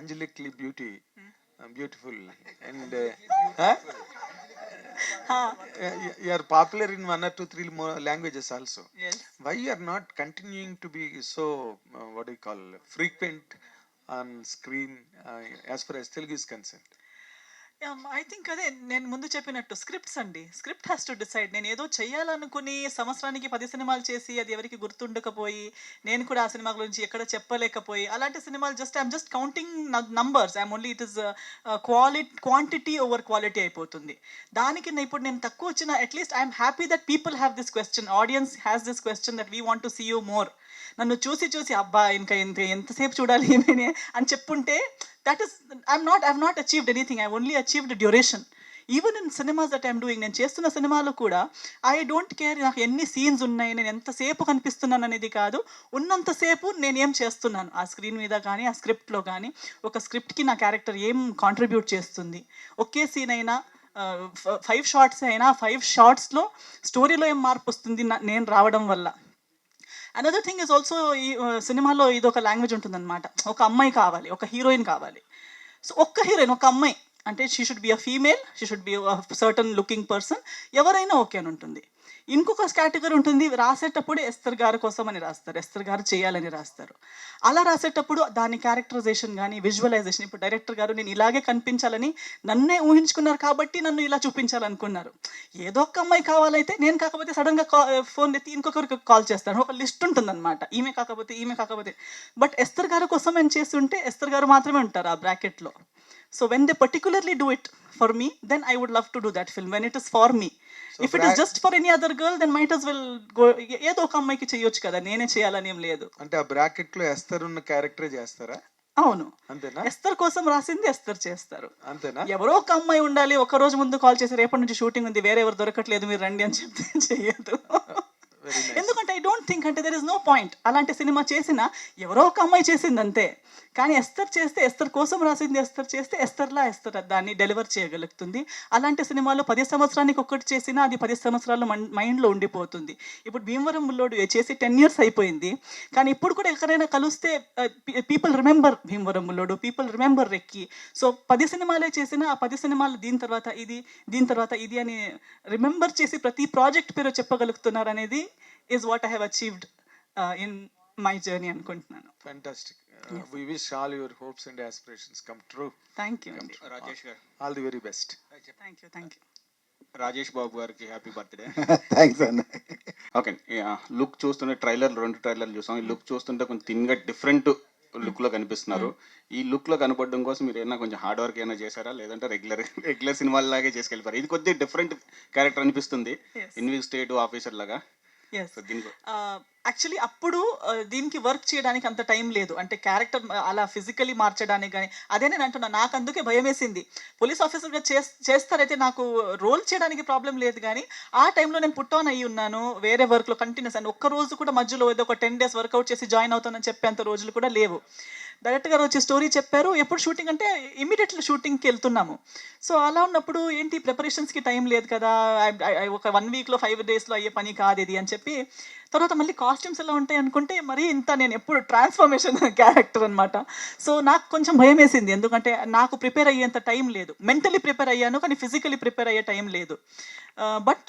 angelically beautiful, and you are popular in 1 or 2, 3 more languages also. Yes. Why you are not continuing to be so what do you call frequent on screen as far as Telugu is concerned? I think అదే నేను ముందు చెప్పినట్టు scripts అండి. Script has to decide. నేను ఏదో చెయ్యాలనుకుని సంవత్సరానికి 10 సినిమాలు చేసి అది ఎవరికి గుర్తుండకపోయి, నేను కూడా ఆ సినిమా గురించి ఎక్కడ చెప్పలేకపోయి, అలాంటి సినిమాలు I'm just counting numbers. I'm only it is quantity over quality అయిపోతుంది. దానికి ఇప్పుడు నేను తక్కువ వచ్చిన at least I'm happy that people have this question, audience has this question that we want to see you more. నన్ను చూసి చూసి అబ్బా ఇంకా ఎంతసేపు చూడాలి ఏమని అని చెప్పుంటే, that is I've not achieved anything. I've only achieved duration. Even in cinemas that I'm doing, నేను చేస్తున్న సినిమాలో కూడా ఐ డోంట్ కేర్ నాకు ఎన్ని సీన్స్ ఉన్నాయి, నేను ఎంతసేపు కనిపిస్తున్నాను అనేది కాదు, ఉన్నంతసేపు నేను ఏం చేస్తున్నాను ఆ స్క్రీన్ మీద కానీ ఆ స్క్రిప్ట్లో కానీ. ఒక స్క్రిప్ట్కి నా క్యారెక్టర్ ఏం కాంట్రిబ్యూట్ చేస్తుంది, ఒకే సీన్ అయినా 5 షార్ట్స్ అయినా 5 షార్ట్స్లో స్టోరీలో ఏం మార్పు వస్తుంది నేను రావడం వల్ల. అనదర్ థింగ్ ఇస్ ఆల్సో, ఈ సినిమాలో ఇది ఒక లాంగ్వేజ్ ఉంటుందన్నమాట. ఒక అమ్మాయి కావాలి, ఒక హీరోయిన్ కావాలి. సో ఒక్క హీరోయిన్, ఒక అమ్మాయి అంటే she should be a female, she should be certain looking person, ఎవరైనా ఓకే అని ఉంటుంది. ఇంకొక కేటగిరీ ఉంటుంది, రాసేటప్పుడు ఎస్తర్ గారి కోసం అని రాస్తారు, ఎస్తర్ గారు చేయాలని రాస్తారు. అలా రాసేటప్పుడు దాని క్యారెక్టరైజేషన్ కానీ విజువలైజేషన్, ఇప్పుడు డైరెక్టర్ గారు నేను ఇలాగే కనిపించాలని నన్నే ఊహించుకున్నారు కాబట్టి నన్ను ఇలా చూపించాలనుకున్నారు. ఏదో ఒక అమ్మాయి కావాలైతే నేను కాకపోతే సడన్గా ఫోన్ ఎత్తి ఇంకొకరికి కాల్ చేస్తాను, ఒక లిస్ట్ ఉంటుందన్నమాట, ఈమె కాకపోతే. బట్ ఎస్తర్ గారి కోసం నేను చేస్తుంటే ఎస్తర్ గారు మాత్రమే ఉంటారు ఆ బ్రాకెట్లో. So when they particularly do it for me, then I would love to do that film when it is for me. So if it is just for any other girl, then might as well go ఏదో ఒక అమ్మాయికి చేయొచ్చు కదా, నేనే చేయాలని ఏం లేదు. అంటే ఆ బ్రాకెట్ లో ఎస్తర్ ఉన్న క్యారెక్టరే చేస్తారా? అవును, అంతేనా? ఎస్తర్ కోసం రాసింది ఎస్తర్ చేస్తారు. అంతేనా? ఎవరో ఒక అమ్మాయి ఉండాలి, ఒక రోజు ముందు కాల్ చేసి రేపటి నుంచి షూటింగ్ ఉంది, వేరే ఎవరు దొరకట్లేదు మీరు రండి అని చెప్తే చేయదు. ఎందుకంటే ఐ డోంట్ థింక్, అంటే దెర్ ఇస్ నో పాయింట్. అలాంటి సినిమా చేసినా ఎవరో ఒక అమ్మాయి చేసింది అంతే. కానీ ఎస్తర్ చేస్తే, ఎస్తర్ కోసం రాసింది ఎస్తర్ చేస్తే ఎస్తర్లా ఎస్తర్ దాన్ని డెలివర్ చేయగలుగుతుంది. అలాంటి సినిమాలో 10 సంవత్సరానికి ఒక్కటి చేసినా అది 10 సంవత్సరాలు మైండ్లో ఉండిపోతుంది. ఇప్పుడు భీమవరం బుల్లోడు చేసి 10 years అయిపోయింది, కానీ ఇప్పుడు కూడా ఎక్కడైనా కలిస్తే people remember Bhimavaram Bullodu, people remember recce. So 10 సినిమాలే చేసినా ఆ 10 సినిమాలు దీని తర్వాత ఇది అని రిమెంబర్ చేసి ప్రతి ప్రాజెక్ట్ పేరు చెప్పగలుగుతున్నారు అనేది is what I have achieved in my journey అనుకుంటున్నాను. Fantastic. We wish all your hopes and aspirations come true. Thank you. Rajesh గారు, All the very best. Thank you. Rajesh బాబు గారికి హ్యాపీ బర్త్డే. థ్యాంక్స్ అన్న. Okay, look చూస్తుంటే రెండు ట్రైలర్లు చూసాం. ఈ look చూస్తుంటే కొంచెం థిన్గా డిఫరెంట్ లుక్ లో కనిపిస్తున్నారు. ఈ లుక్ లో కనపడడం కోసం మీరు ఏమైనా కొంచెం హార్డ్ వర్క్ ఏమైనా చేశారా, లేదంటే రెగ్యులర్ సినిమాల లాగే చేసుకెళ్ళిపోయారు? ఇది కొద్దిగా డిఫరెంట్ క్యారెక్టర్ అనిపిస్తుంది, ఇన్వెస్టిగేటివ్ ఆఫీసర్ లాగా. యాక్చువల్లీ అప్పుడు దీనికి వర్క్ చేయడానికి అంత టైం లేదు, అంటే క్యారెక్టర్ అలా ఫిజికలీ మార్చడానికి కానీ. అదే నేను అంటున్నా, నాకు అందుకే భయం వేసింది. పోలీస్ ఆఫీసర్గా చేస్తారైతే నాకు రోల్ చేయడానికి ప్రాబ్లం లేదు, కానీ ఆ టైంలో నేను పుట్ ఆన్ అయ్యి ఉన్నాను వేరే వర్క్లో కంటిన్యూస్. అండ్ ఒక్క రోజు కూడా మధ్యలో ఏదో ఒక 10 days వర్కౌట్ చేసి జాయిన్ అవుతానని చెప్పేంత రోజులు కూడా లేవు. డైరెక్టర్ గారు వచ్చి స్టోరీ చెప్పారు, ఎప్పుడు షూటింగ్ అంటే ఇమీడియట్లీ షూటింగ్కి వెళ్తున్నాము. సో అలా ఉన్నప్పుడు ఏంటి ప్రిపరేషన్స్కి టైం లేదు కదా, ఒక 1 weekలో 5 daysలో అయ్యే పని కాదు ఇది అని చెప్పి. తర్వాత మళ్ళీ కాస్ట్యూమ్స్ ఎలా ఉంటాయి అనుకుంటే మరీ ఇంత నేను ఎప్పుడు ట్రాన్స్ఫర్మేషన్ క్యారెక్టర్ అనమాట. సో నాకు కొంచెం భయం వేసింది, ఎందుకంటే నాకు ప్రిపేర్ అయ్యేంత టైం లేదు. మెంటలీ ప్రిపేర్ అయ్యాను కానీ ఫిజికలీ ప్రిపేర్ అయ్యే టైం లేదు. But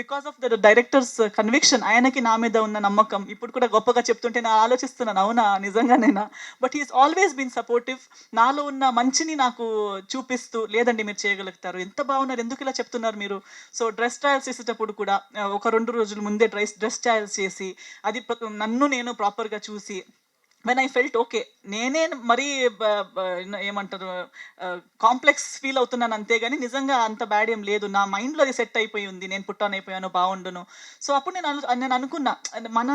because of the directors conviction, ఆయనకి నా మీద ఉన్న నమ్మకం, ఇప్పుడు కూడా గొప్పగా చెప్తుంటే నేను ఆలోచిస్తున్నాను, అవునా నిజంగానేనా. But he's always been supportive, నాలో ఉన్న మంచిని నాకు చూపిస్తూ, లేదండి మీరు చేయగలుగుతారు, ఎంత బాగున్నారు, ఎందుకు ఇలా చెప్తున్నారు మీరు. సో డ్రెస్ ట్రయల్స్ చేసేటప్పుడు కూడా ఒక 2 రోజుల ముందే డ్రెస్ ట్రయల్స్ చేసి అది నన్ను నేను ప్రాపర్గా చూసి, వెన్ ఐ ఫెల్ట్ ఓకే, నేనే మరీ ఏమంటారు కాంప్లెక్స్ ఫీల్ అవుతున్నాను అంతేగాని నిజంగా అంత బ్యాడ్ ఏం లేదు, నా మైండ్లో అది సెట్ అయిపోయి ఉంది, నేను పుట్ ఆన్ అయిపోయాను, బాగుండును. సో అప్పుడు నేను అనుకున్నా, మన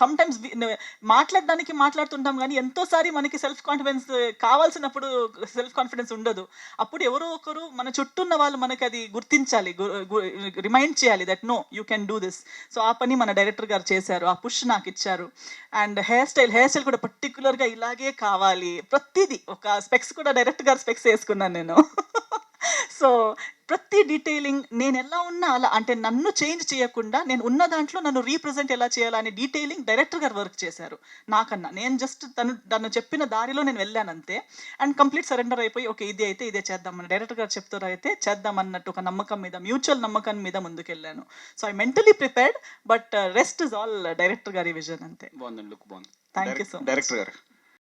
సమ్టైమ్స్ మాట్లాడుతుంటాం కానీ ఎంతోసారి మనకి సెల్ఫ్ కాన్ఫిడెన్స్ కావాల్సినప్పుడు సెల్ఫ్ కాన్ఫిడెన్స్ ఉండదు. అప్పుడు ఎవరో ఒకరు మన చుట్టూ ఉన్న వాళ్ళు మనకి అది గుర్తించాలి, రిమైండ్ చేయాలి that no you can do this. So ఆ పని మన డైరెక్టర్ గారు చేశారు, ఆ పుష్ నాకు ఇచ్చారు. అండ్ హెయిర్ స్టైల్ కూడా పర్టికులర్గా ఇలాగే కావాలి, ప్రతిదీ. ఒక స్పెక్స్ కూడా డైరెక్ట్ గారు స్పెక్స్ వేసుకున్నాను నేను. సో ప్రతి డీటెయిలింగ్ నేను ఎలా ఉన్నా అలా, అంటే నన్ను చేంజ్ చేయకుండా నేను ఉన్న దాంట్లో నన్ను రీప్రజెంట్ ఎలా చేయాలని డీటెయిలింగ్ డైరెక్టర్ గారు వర్క్ చేశారు నాకన్నా. నేను జస్ట్ తను చెప్పిన దారిలో నేను వెళ్ళాను అంతే. అండ్ కంప్లీట్ సరెండర్ అయిపోయి ఓకే ఇది అయితే ఇదే చేద్దామని డైరెక్టర్ గారు చెప్తారు అయితే చేద్దామన్నట్టు ఒక నమ్మకం మీద, మ్యూచువల్ నమ్మకం మీద ముందుకెళ్ళాను. So I mentally prepared, but rest is all director గారి విజన్ అంతే. బాగుందండి, లుక్ బాగుంది. Thank you so much. Director గారు